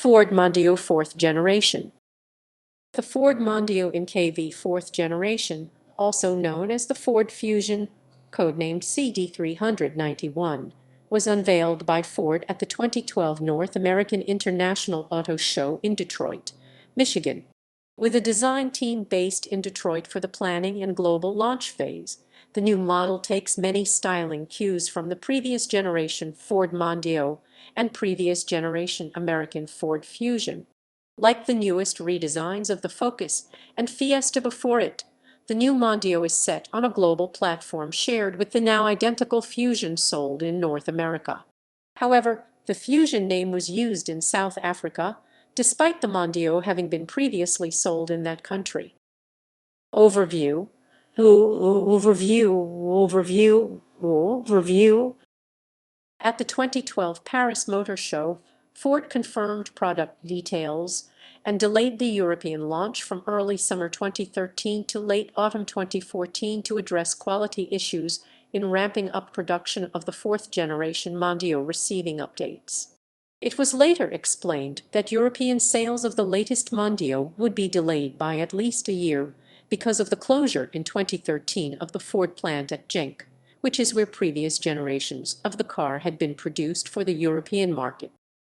Ford Mondeo fourth generation. The Ford Mondeo Mk V fourth generation, also known as the Ford Fusion, codenamed CD391, was unveiled by Ford at the 2012 North American International Auto Show in Detroit, Michigan. With a design team based in Detroit for the planning and global launch phase, the new model takes many styling cues from the previous generation Ford Mondeo and previous generation American Ford Fusion. Like the newest redesigns of the Focus and Fiesta before it, the new Mondeo is set on a global platform shared with the now identical Fusion sold in North America. However, the Fusion name was used in South Africa, despite the Mondeo having been previously sold in that country. Overview. At the 2012 Paris Motor Show, Ford confirmed product details and delayed the European launch from early summer 2013 to late autumn 2014 to address quality issues in ramping up production of the fourth-generation Mondeo receiving updates. It was later explained that European sales of the latest Mondeo would be delayed by at least a year because of the closure in 2013 of the Ford plant at Genk, which is where previous generations of the car had been produced for the European market.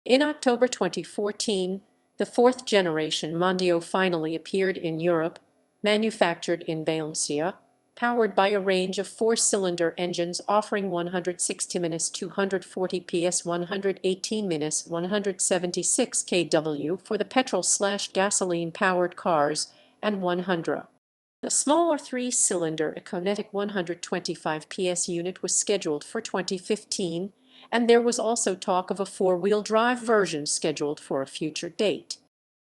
In October 2014, the fourth-generation Mondeo finally appeared in Europe, manufactured in Valencia, powered by a range of four-cylinder engines offering 160-240 PS, 118-176 kW for the petrol/gasoline-powered cars, and 100. The smaller three-cylinder Econetic 125 PS unit was scheduled for 2015, and there was also talk of a four-wheel drive version scheduled for a future date.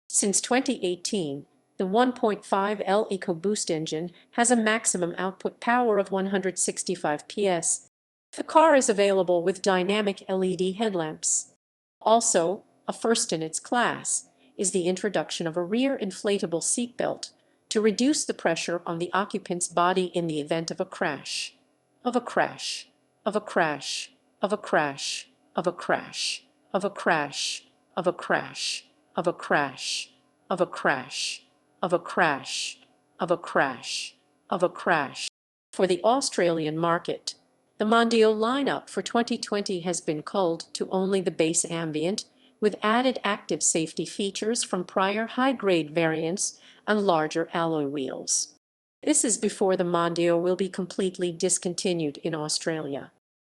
Since 2018, the 1.5L EcoBoost engine has a maximum output power of 165 PS. The car is available with dynamic LED headlamps. Also, a first in its class, is the introduction of a rear inflatable seatbelt to reduce the pressure on the occupant's body in the event of a crash. Of a crash. Of a crash. Of a crash. Of a crash. Of a crash. Of a crash. Of a crash. Of a crash. Of a crash. Of a crash. Of a crash. For the Australian market, the Mondeo lineup for 2020 has been culled to only the base ambient, with added active safety features from prior high-grade variants and larger alloy wheels. This is before the Mondeo will be completely discontinued in Australia.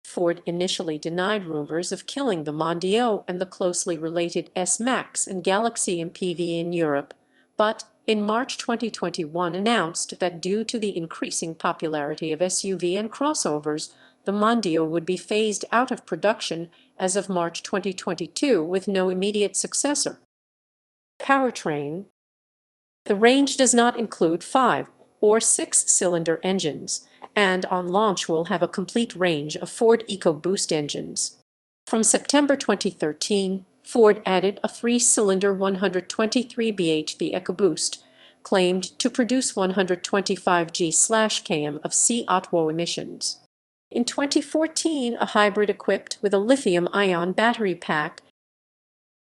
Ford initially denied rumors of killing the Mondeo and the closely related S-Max and Galaxy MPV in Europe, but in March 2021 announced that due to the increasing popularity of SUV and crossovers, the Mondeo would be phased out of production as of March 2022 with no immediate successor. Powertrain. The range does not include 5- or 6-cylinder engines, and on launch will have a complete range of Ford EcoBoost engines. From September 2013, Ford added a 3-cylinder 123 bhp EcoBoost, claimed to produce 125 g/km of CO2 emissions. In 2014, a hybrid equipped with a lithium-ion battery pack